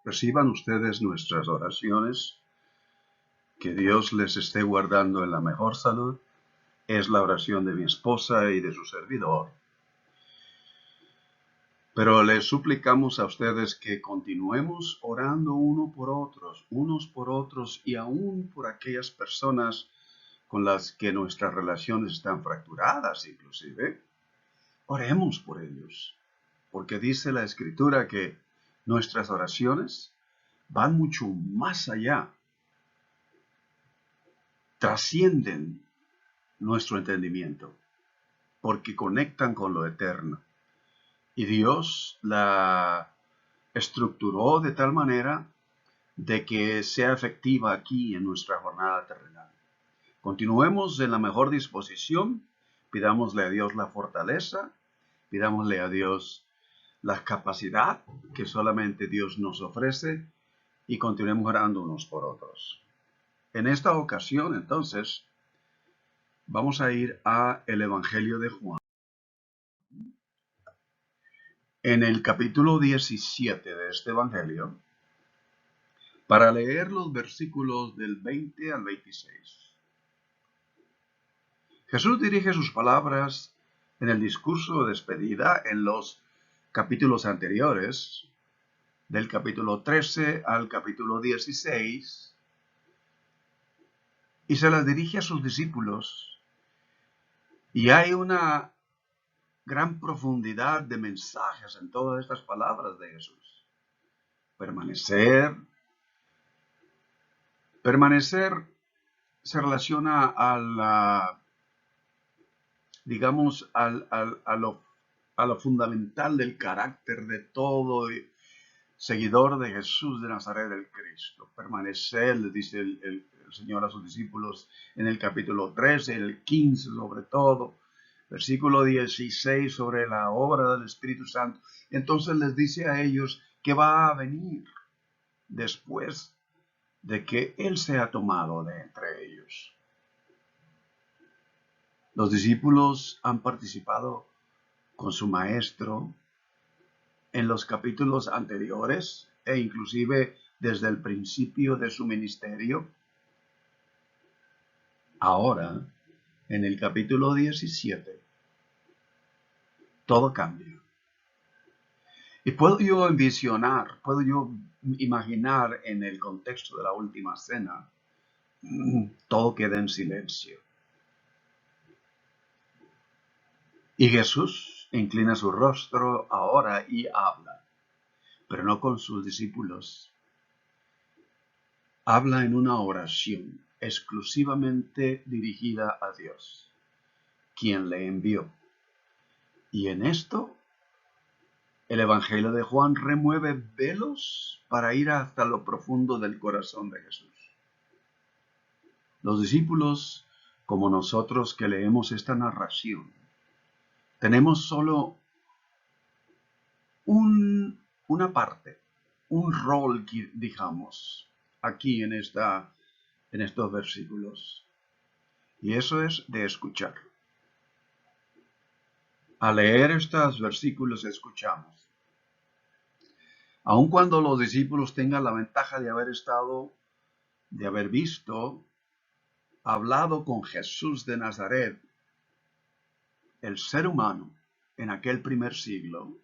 Reciban ustedes nuestras oraciones, que Dios les esté guardando en la mejor salud. Es la oración de mi esposa y de su servidor. Pero les suplicamos a ustedes que continuemos orando unos por otros y aún por aquellas personas con las que nuestras relaciones están fracturadas inclusive. Oremos por ellos, porque dice la Escritura que nuestras oraciones van mucho más allá, trascienden nuestro entendimiento, porque conectan con lo eterno. Y Dios la estructuró de tal manera de que sea efectiva aquí en nuestra jornada terrenal. Continuemos en la mejor disposición, pidámosle a Dios la fortaleza, pidámosle a Dios la capacidad que solamente Dios nos ofrece y continuemos orando unos por otros. En esta ocasión, entonces, vamos a ir a el Evangelio de Juan. En el capítulo 17 de este Evangelio, para leer los versículos del 20 al 26. Jesús dirige sus palabras en el discurso de despedida en los capítulos anteriores, del capítulo 13 al capítulo 16, y se las dirige a sus discípulos. Y hay una gran profundidad de mensajes en todas estas palabras de Jesús. Permanecer se relaciona a la, digamos, a lo fundamental del carácter de todo seguidor de Jesús de Nazaret, el Cristo. Permanecer, le dice el Señor a sus discípulos en el capítulo 13, el 15 sobre todo, versículo 16 sobre la obra del Espíritu Santo. Entonces les dice a ellos que va a venir después de que Él sea tomado de entre ellos. Los discípulos han participado con su maestro en los capítulos anteriores e inclusive desde el principio de su ministerio. Ahora, en el capítulo 17, todo cambia. Y puedo yo imaginar en el contexto de la última cena, todo queda en silencio. Y Jesús inclina su rostro ahora y habla, pero no con sus discípulos. Habla en una oración exclusivamente dirigida a Dios, quien le envió. Y en esto, el Evangelio de Juan remueve velos para ir hasta lo profundo del corazón de Jesús. Los discípulos, como nosotros que leemos esta narración, tenemos solo una parte, un rol, digamos, aquí en estos versículos. Y eso es de escuchar. Al leer estos versículos escuchamos. Aun cuando los discípulos tengan la ventaja de haber visto, hablado con Jesús de Nazaret, el ser humano en aquel primer siglo,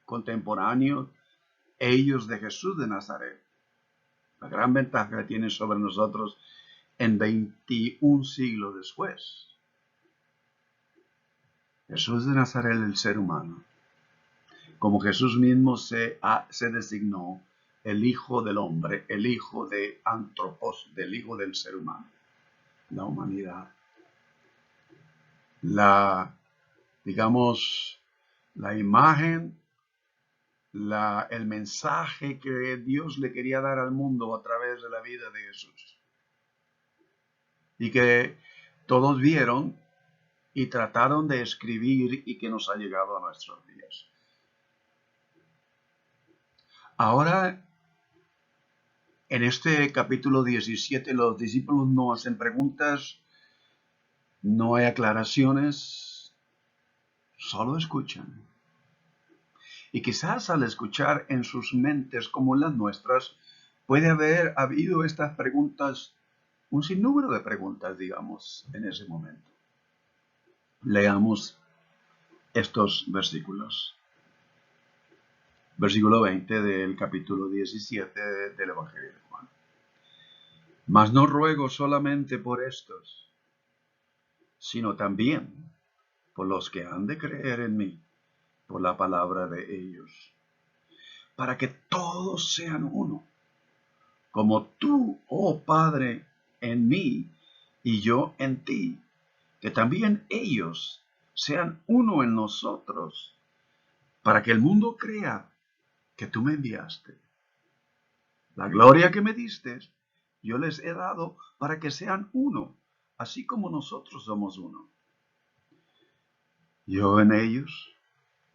contemporáneo, ellos de Jesús de Nazaret, la gran ventaja que tienen sobre nosotros en 21 siglos después. Jesús de Nazaret, el ser humano, como Jesús mismo se designó el Hijo del Hombre, el Hijo de Antropos, del Hijo del ser humano, la humanidad. Digamos, la imagen, el mensaje que Dios le quería dar al mundo a través de la vida de Jesús. Y que todos vieron y trataron de escribir y que nos ha llegado a nuestros días. Ahora, en este capítulo 17, los discípulos no hacen preguntas, no hay aclaraciones, solo escuchan. Y quizás al escuchar en sus mentes como las nuestras, puede haber habido estas preguntas, un sinnúmero de preguntas, digamos, en ese momento. Leamos estos versículos. Versículo 20 del capítulo 17 del Evangelio de Juan. Mas no ruego solamente por estos, sino también por los que han de creer en mí, por la palabra de ellos, para que todos sean uno, como tú, oh Padre, en mí y yo en ti, que también ellos sean uno en nosotros, para que el mundo crea que tú me enviaste. La gloria que me diste, yo les he dado para que sean uno, así como nosotros somos uno. Yo en ellos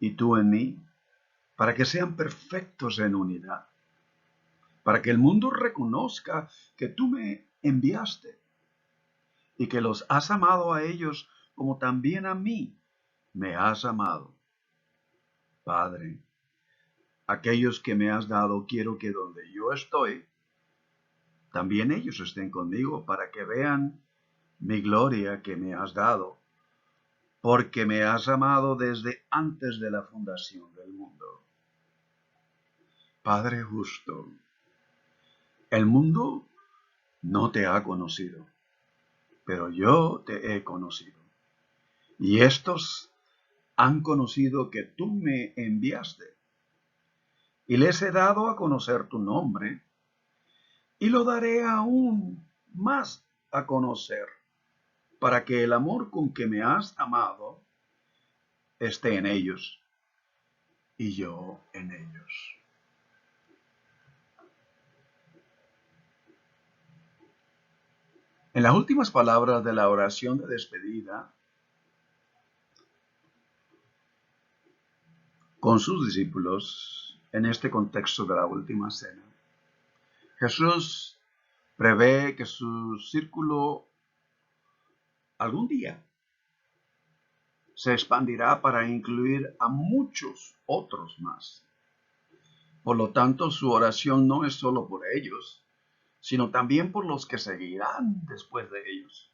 y tú en mí, para que sean perfectos en unidad, para que el mundo reconozca que tú me enviaste y que los has amado a ellos como también a mí me has amado. Padre, aquellos que me has dado, quiero que donde yo estoy, también ellos estén conmigo para que vean mi gloria que me has dado, porque me has amado desde antes de la fundación del mundo. Padre justo, el mundo no te ha conocido, pero yo te he conocido. Y estos han conocido que tú me enviaste. Y les he dado a conocer tu nombre, y lo daré aún más a conocer, para que el amor con que me has amado esté en ellos, y yo en ellos. En las últimas palabras de la oración de despedida con sus discípulos, en este contexto de la última cena, Jesús prevé que su círculo algún día se expandirá para incluir a muchos otros más. Por lo tanto, su oración no es solo por ellos, sino también por los que seguirán después de ellos.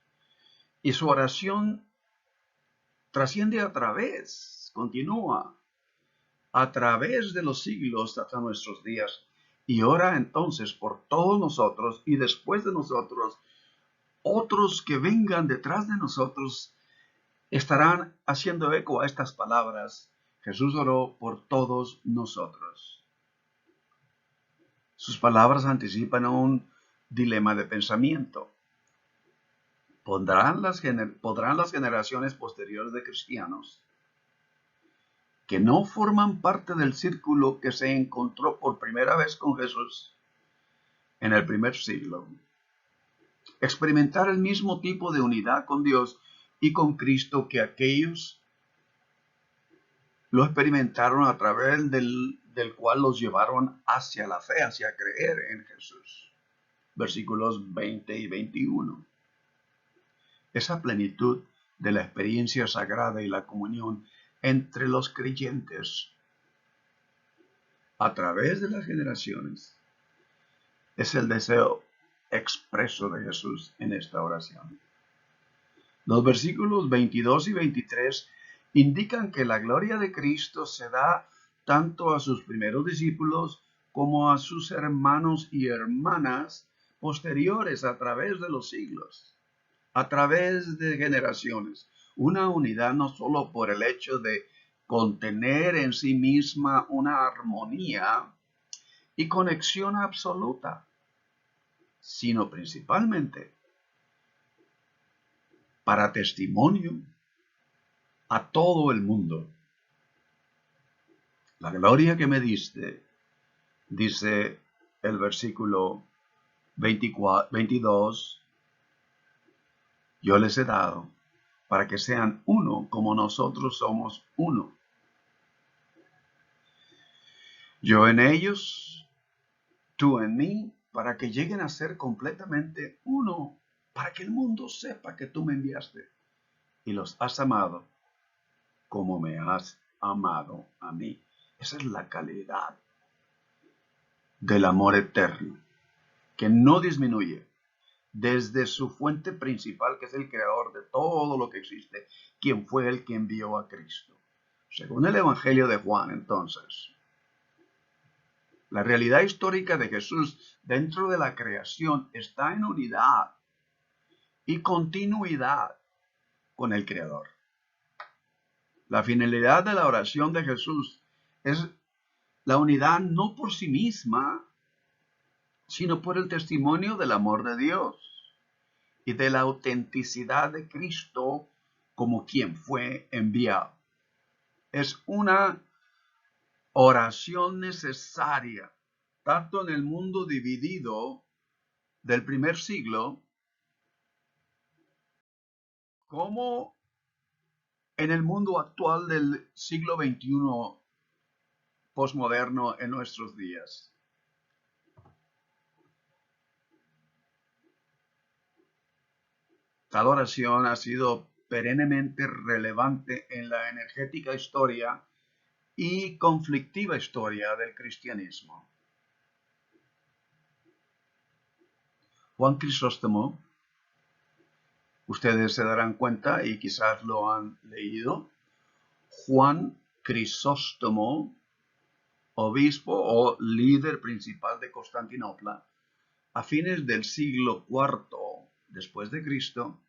Y su oración trasciende continúa a través de los siglos hasta nuestros días. Y ora entonces por todos nosotros y después de nosotros, otros que vengan detrás de nosotros estarán haciendo eco a estas palabras. Jesús oró por todos nosotros. Sus palabras anticipan un dilema de pensamiento. ¿Podrán las generaciones posteriores de cristianos que no forman parte del círculo que se encontró por primera vez con Jesús en el primer siglo experimentar el mismo tipo de unidad con Dios y con Cristo que aquellos lo experimentaron a través del cual los llevaron hacia la fe, hacia creer en Jesús? Versículos 20 y 21. Esa plenitud de la experiencia sagrada y la comunión entre los creyentes a través de las generaciones es el deseo expreso de Jesús en esta oración. Los versículos 22 y 23 indican que la gloria de Cristo se da tanto a sus primeros discípulos como a sus hermanos y hermanas posteriores a través de los siglos, a través de generaciones. Una unidad no solo por el hecho de contener en sí misma una armonía y conexión absoluta, sino principalmente para testimonio a todo el mundo. La gloria que me diste, dice el versículo 22, yo les he dado para que sean uno como nosotros somos uno. Yo en ellos, tú en mí, para que lleguen a ser completamente uno, para que el mundo sepa que tú me enviaste y los has amado como me has amado a mí. Esa es la calidad del amor eterno, que no disminuye desde su fuente principal, que es el creador de todo lo que existe, quien fue el que envió a Cristo. Según el Evangelio de Juan, entonces, la realidad histórica de Jesús dentro de la creación está en unidad y continuidad con el Creador. La finalidad de la oración de Jesús es la unidad no por sí misma, sino por el testimonio del amor de Dios y de la autenticidad de Cristo como quien fue enviado. Es una oración necesaria, tanto en el mundo dividido del primer siglo, como en el mundo actual del siglo XXI posmoderno en nuestros días. Tal oración ha sido perennemente relevante en la energética historia y conflictiva historia del cristianismo. Juan Crisóstomo, ustedes se darán cuenta y quizás lo han leído, Juan Crisóstomo, obispo o líder principal de Constantinopla, a fines del siglo IV después de Cristo,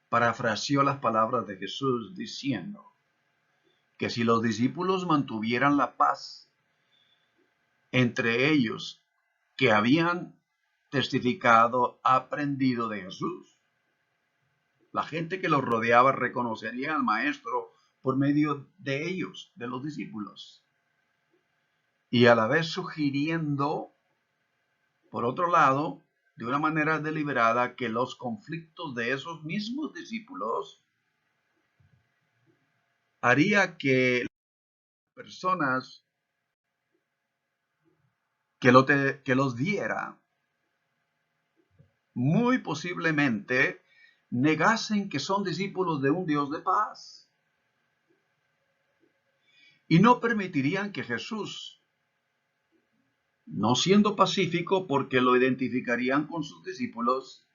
parafraseó las palabras de Jesús diciendo que si los discípulos mantuvieran la paz entre ellos que habían testificado, aprendido de Jesús, la gente que los rodeaba reconocería al Maestro por medio de ellos, de los discípulos, y a la vez sugiriendo, por otro lado, de una manera deliberada, que los conflictos de esos mismos discípulos haría que las personas que los viera muy posiblemente negasen que son discípulos de un Dios de paz y no permitirían que Jesús, no siendo pacífico porque lo identificarían con sus discípulos,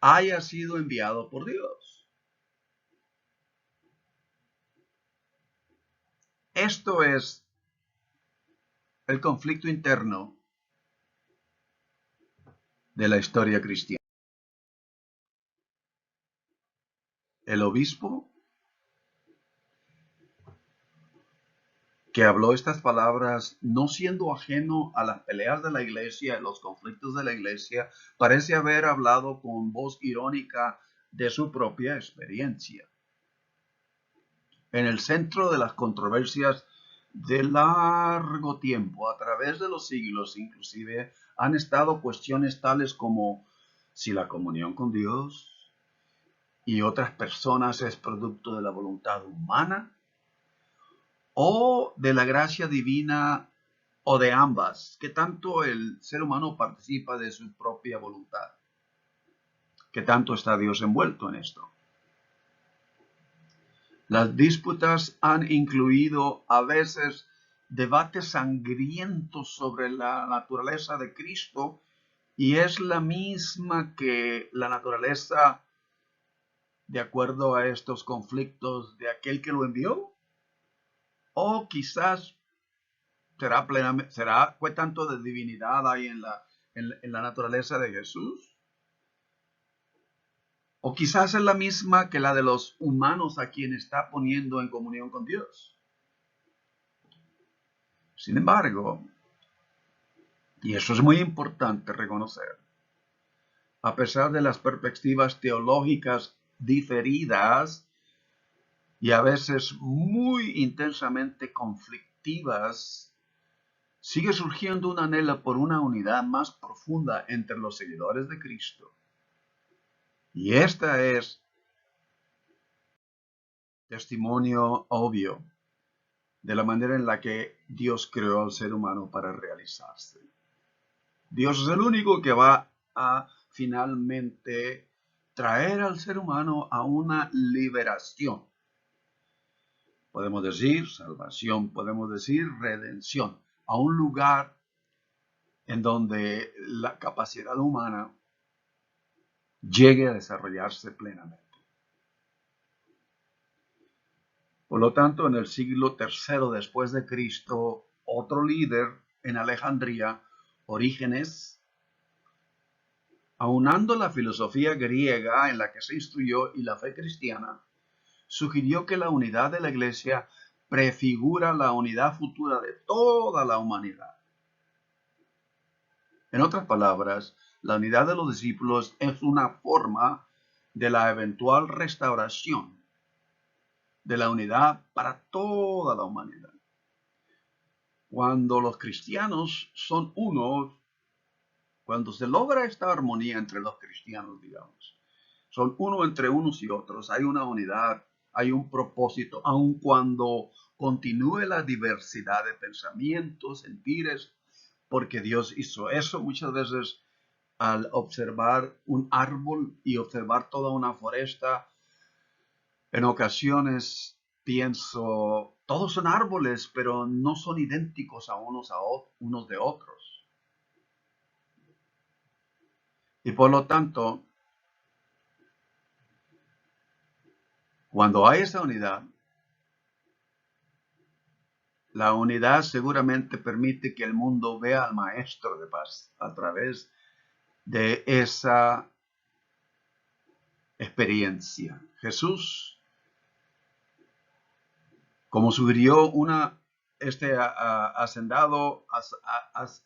haya sido enviado por Dios. Esto es el conflicto interno de la historia cristiana. El obispo que habló estas palabras, no siendo ajeno a las peleas de la iglesia, los conflictos de la iglesia, parece haber hablado con voz irónica de su propia experiencia. En el centro de las controversias de largo tiempo, a través de los siglos inclusive, han estado cuestiones tales como si la comunión con Dios y otras personas es producto de la voluntad humana o de la gracia divina o de ambas, que tanto el ser humano participa de su propia voluntad, que tanto está Dios envuelto en esto. Las disputas han incluido a veces debates sangrientos sobre la naturaleza de Cristo, y es la misma que la naturaleza, de acuerdo a estos conflictos, de aquel que lo envió, o quizás ¿Qué tanto de divinidad hay en la naturaleza de Jesús? O quizás es la misma que la de los humanos a quien está poniendo en comunión con Dios. Sin embargo, y eso es muy importante reconocer, a pesar de las perspectivas teológicas diferidas y a veces muy intensamente conflictivas, sigue surgiendo un anhelo por una unidad más profunda entre los seguidores de Cristo. Y esta es testimonio obvio de la manera en la que Dios creó al ser humano para realizarse. Dios es el único que va a finalmente traer al ser humano a una liberación Podemos decir salvación, podemos decir redención, a un lugar en donde la capacidad humana llegue a desarrollarse plenamente. Por lo tanto, en el siglo III después de Cristo, otro líder en Alejandría, Orígenes, aunando la filosofía griega en la que se instruyó y la fe cristiana, sugirió que la unidad de la Iglesia prefigura la unidad futura de toda la humanidad. En otras palabras, la unidad de los discípulos es una forma de la eventual restauración de la unidad para toda la humanidad. Cuando los cristianos son uno, cuando se logra esta armonía entre los cristianos, digamos, son uno entre unos y otros, hay una unidad, hay un propósito, aun cuando continúe la diversidad de pensamientos, sentires, porque Dios hizo eso muchas veces al observar un árbol y observar toda una foresta. En ocasiones pienso, todos son árboles, pero no son idénticos a unos de otros. Y por lo tanto, cuando hay esa unidad, la unidad seguramente permite que el mundo vea al Maestro de paz a través de esa experiencia. Jesús, como sugirió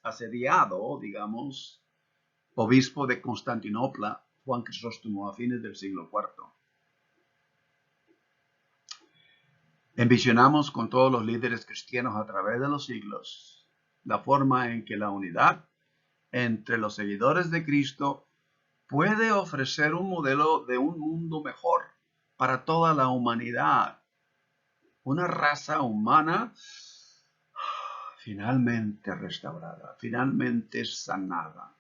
asediado, digamos, obispo de Constantinopla, Juan Crisóstomo, a fines del siglo IV. Envisionamos con todos los líderes cristianos a través de los siglos la forma en que la unidad entre los seguidores de Cristo puede ofrecer un modelo de un mundo mejor para toda la humanidad. Una raza humana finalmente restaurada, finalmente sanada,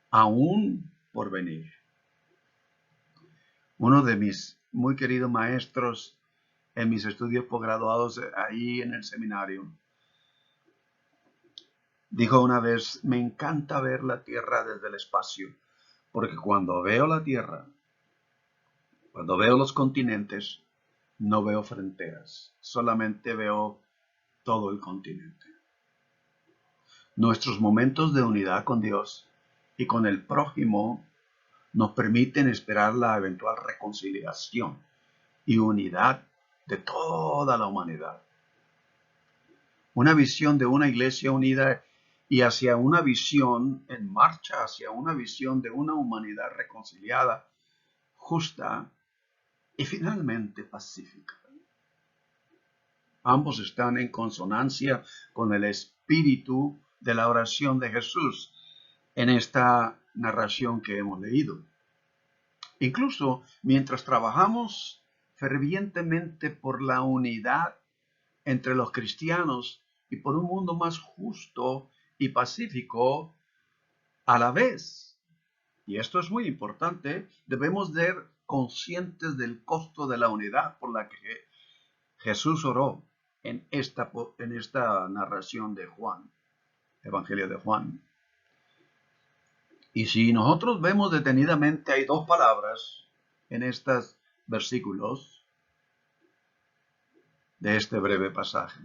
aún por venir. Uno de mis muy queridos maestros en mis estudios posgraduados ahí en el seminario dijo una vez, me encanta ver la Tierra desde el espacio, porque cuando veo la Tierra, cuando veo los continentes, no veo fronteras, solamente veo todo el continente. Nuestros momentos de unidad con Dios y con el prójimo nos permiten esperar la eventual reconciliación y unidad de toda la humanidad. Una visión de una iglesia unida y hacia una visión en marcha, hacia una visión de una humanidad reconciliada, justa y finalmente pacífica. Ambos están en consonancia con el espíritu de la oración de Jesús en esta narración que hemos leído. Incluso mientras trabajamos fervientemente por la unidad entre los cristianos y por un mundo más justo y pacífico, a la vez, y esto es muy importante, debemos ser conscientes del costo de la unidad por la que Jesús oró en esta narración de Juan, Evangelio de Juan. Y si nosotros vemos detenidamente, hay dos palabras en estos versículos de este breve pasaje.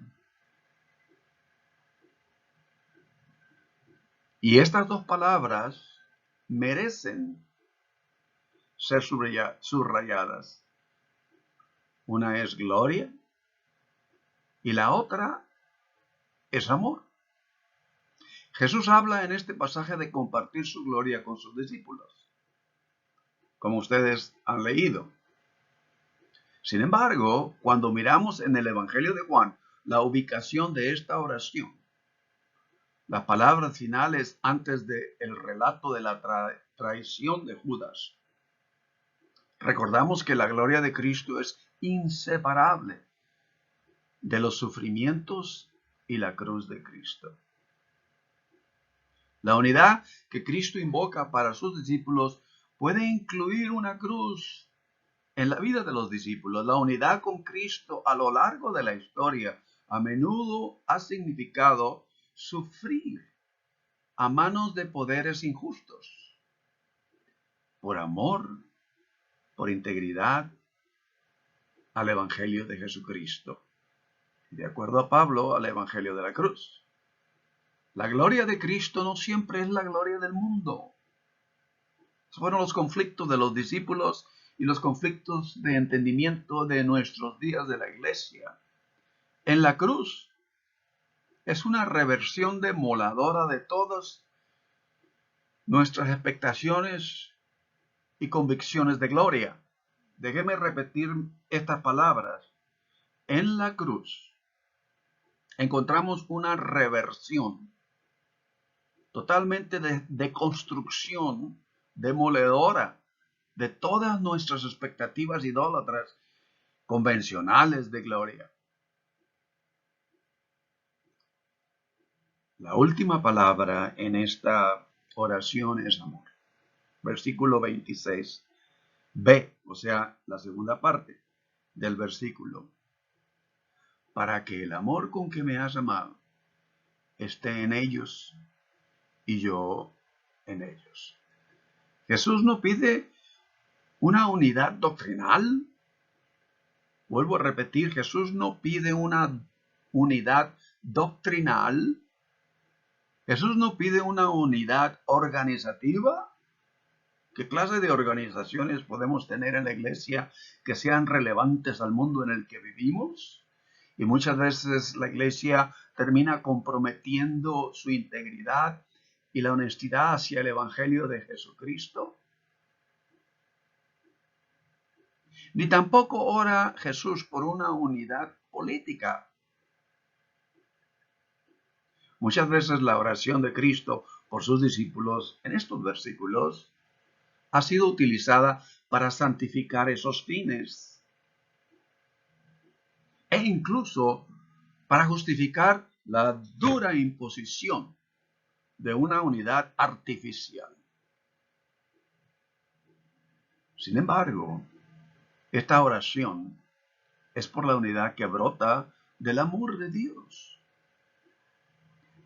Y estas dos palabras merecen ser subrayadas. Una es gloria y la otra es amor. Jesús habla en este pasaje de compartir su gloria con sus discípulos, como ustedes han leído. Sin embargo, cuando miramos en el Evangelio de Juan la ubicación de esta oración, las palabras finales antes del relato de la traición de Judas, recordamos que la gloria de Cristo es inseparable de los sufrimientos y la cruz de Cristo. La unidad que Cristo invoca para sus discípulos puede incluir una cruz En la vida de los discípulos, la unidad con Cristo a lo largo de la historia a menudo ha significado sufrir a manos de poderes injustos, por amor, por integridad al Evangelio de Jesucristo. De acuerdo a Pablo, al Evangelio de la cruz. La gloria de Cristo no siempre es la gloria del mundo. Esos fueron los conflictos de los discípulos y los conflictos de entendimiento de nuestros días de la iglesia. En la cruz es una reversión demoledora de todas nuestras expectaciones y convicciones de gloria. Déjeme repetir estas palabras. En la cruz encontramos una reversión totalmente de construcción demoledora de todas nuestras expectativas idólatras convencionales de gloria. La última palabra en esta oración es amor. Versículo 26. B, o sea, la segunda parte del versículo. Para que el amor con que me has amado esté en ellos y yo en ellos. Jesús no pide una unidad doctrinal. Vuelvo a repetir, Jesús no pide una unidad doctrinal. Jesús no pide una unidad organizativa. ¿Qué clase de organizaciones podemos tener en la iglesia que sean relevantes al mundo en el que vivimos? Y muchas veces la iglesia termina comprometiendo su integridad y la honestidad hacia el Evangelio de Jesucristo. Ni tampoco ora Jesús por una unidad política. Muchas veces la oración de Cristo por sus discípulos en estos versículos ha sido utilizada para santificar esos fines e incluso para justificar la dura imposición de una unidad artificial. Sin embargo, esta oración es por la unidad que brota del amor de Dios,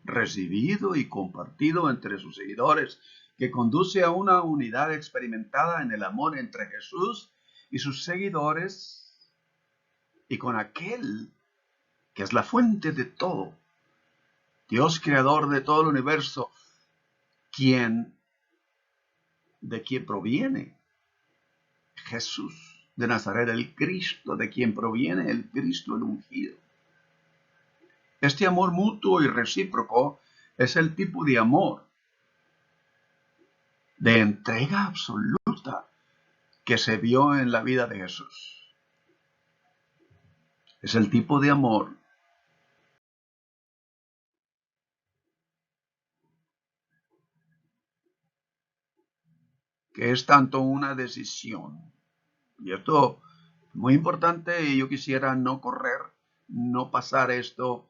recibido y compartido entre sus seguidores, que conduce a una unidad experimentada en el amor entre Jesús y sus seguidores y con aquel que es la fuente de todo, Dios creador de todo el universo, de quien proviene Jesús de Nazaret, el Cristo, de quien proviene el Cristo, el ungido. Este amor mutuo y recíproco es el tipo de amor de entrega absoluta que se vio en la vida de Jesús. Es el tipo de amor que es tanto una decisión, y esto es muy importante, y yo quisiera no pasar esto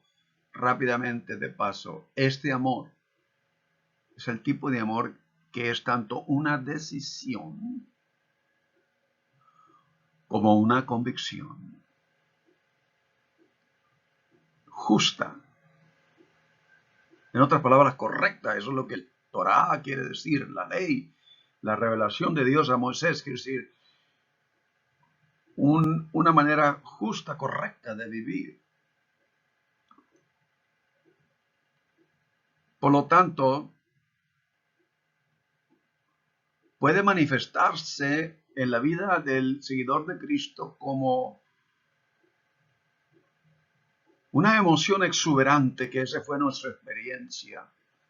rápidamente de paso. Este amor es el tipo de amor que es tanto una decisión como una convicción justa. En otras palabras, correcta. Eso es lo que el Torá quiere decir, la ley, la revelación de Dios a Moisés, quiere decir una manera justa, correcta de vivir. Por lo tanto, puede manifestarse en la vida del seguidor de Cristo como una emoción exuberante, que esa fue nuestra experiencia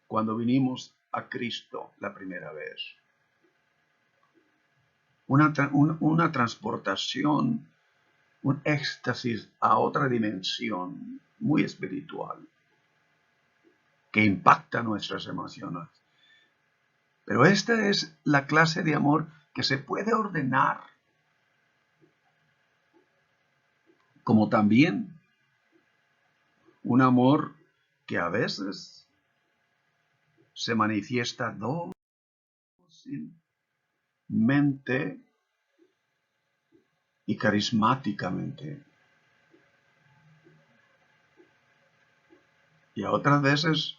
cuando vinimos a Cristo la primera vez. Una transportación, un éxtasis a otra dimensión muy espiritual que impacta nuestras emociones. Pero esta es la clase de amor que se puede ordenar, como también un amor que a veces se manifiesta dócilmente y carismáticamente. Y a otras veces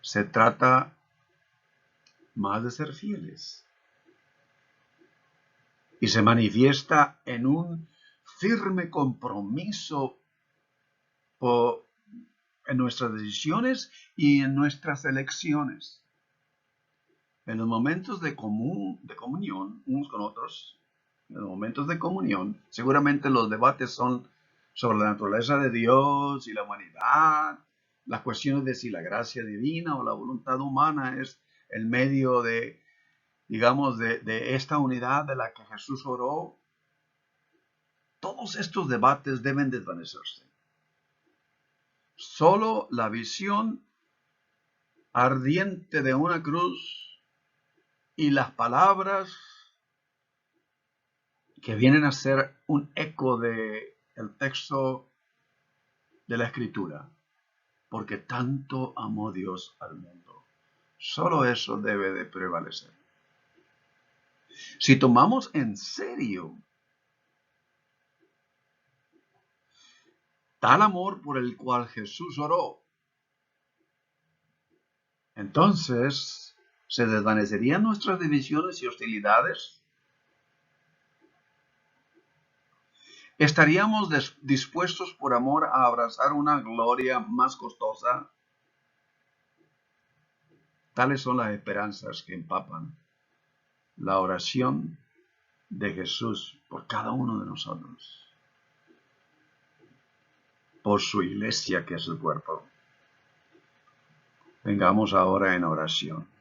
se trata más de ser fieles. Y se manifiesta en un firme compromiso en nuestras decisiones y en nuestras elecciones. En los momentos de comunión unos con otros, en los momentos de comunión, seguramente los debates son sobre la naturaleza de Dios y la humanidad, las cuestiones de si la gracia divina o la voluntad humana es el medio de, digamos, de esta unidad de la que Jesús oró. Todos estos debates deben desvanecerse. Solo la visión ardiente de una cruz y las palabras que vienen a ser un eco del texto de la Escritura, porque tanto amó Dios al mundo. Solo eso debe de prevalecer. Si tomamos en serio tal amor por el cual Jesús oró, entonces se desvanecerían nuestras divisiones y hostilidades. ¿Estaríamos dispuestos por amor a abrazar una gloria más costosa? Tales son las esperanzas que empapan la oración de Jesús por cada uno de nosotros, por su iglesia que es el cuerpo. Vengamos ahora en oración.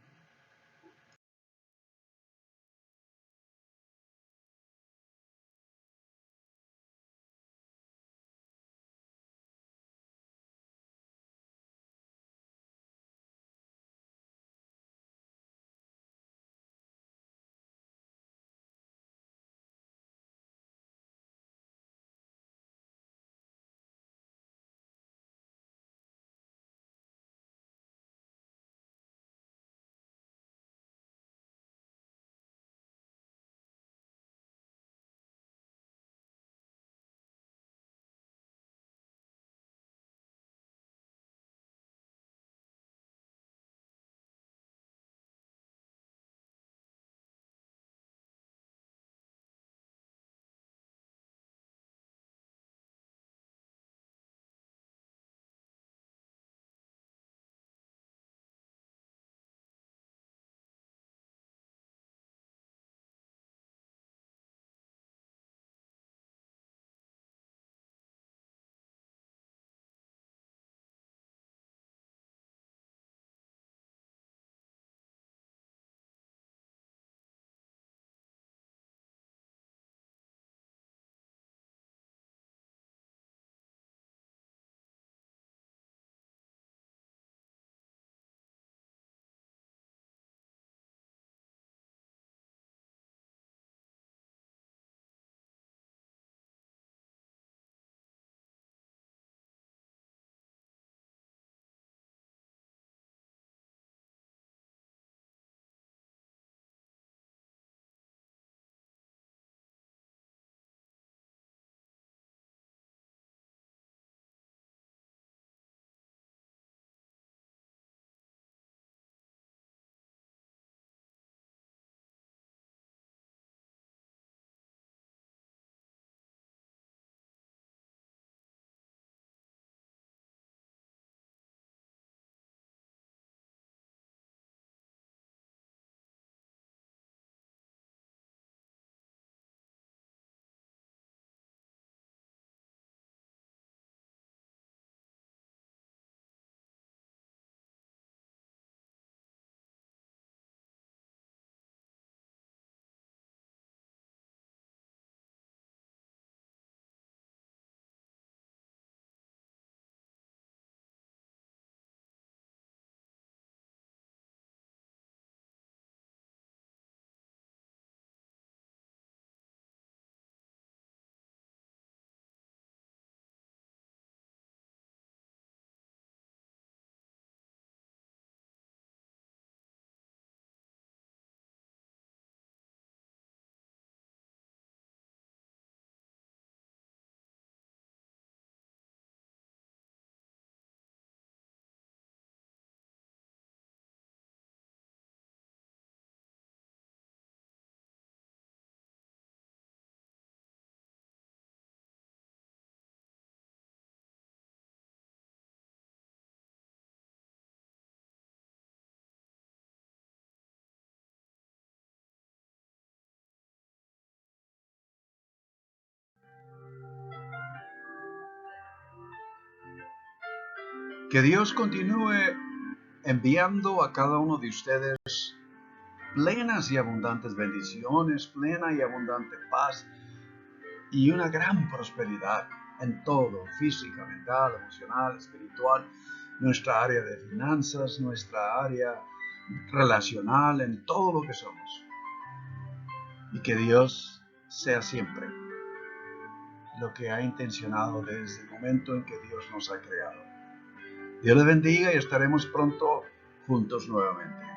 Que Dios continúe enviando a cada uno de ustedes plenas y abundantes bendiciones, plena y abundante paz y una gran prosperidad en todo, física, mental, emocional, espiritual, nuestra área de finanzas, nuestra área relacional, en todo lo que somos. Y que Dios sea siempre lo que ha intencionado desde el momento en que Dios nos ha creado. Dios les bendiga y estaremos pronto juntos nuevamente.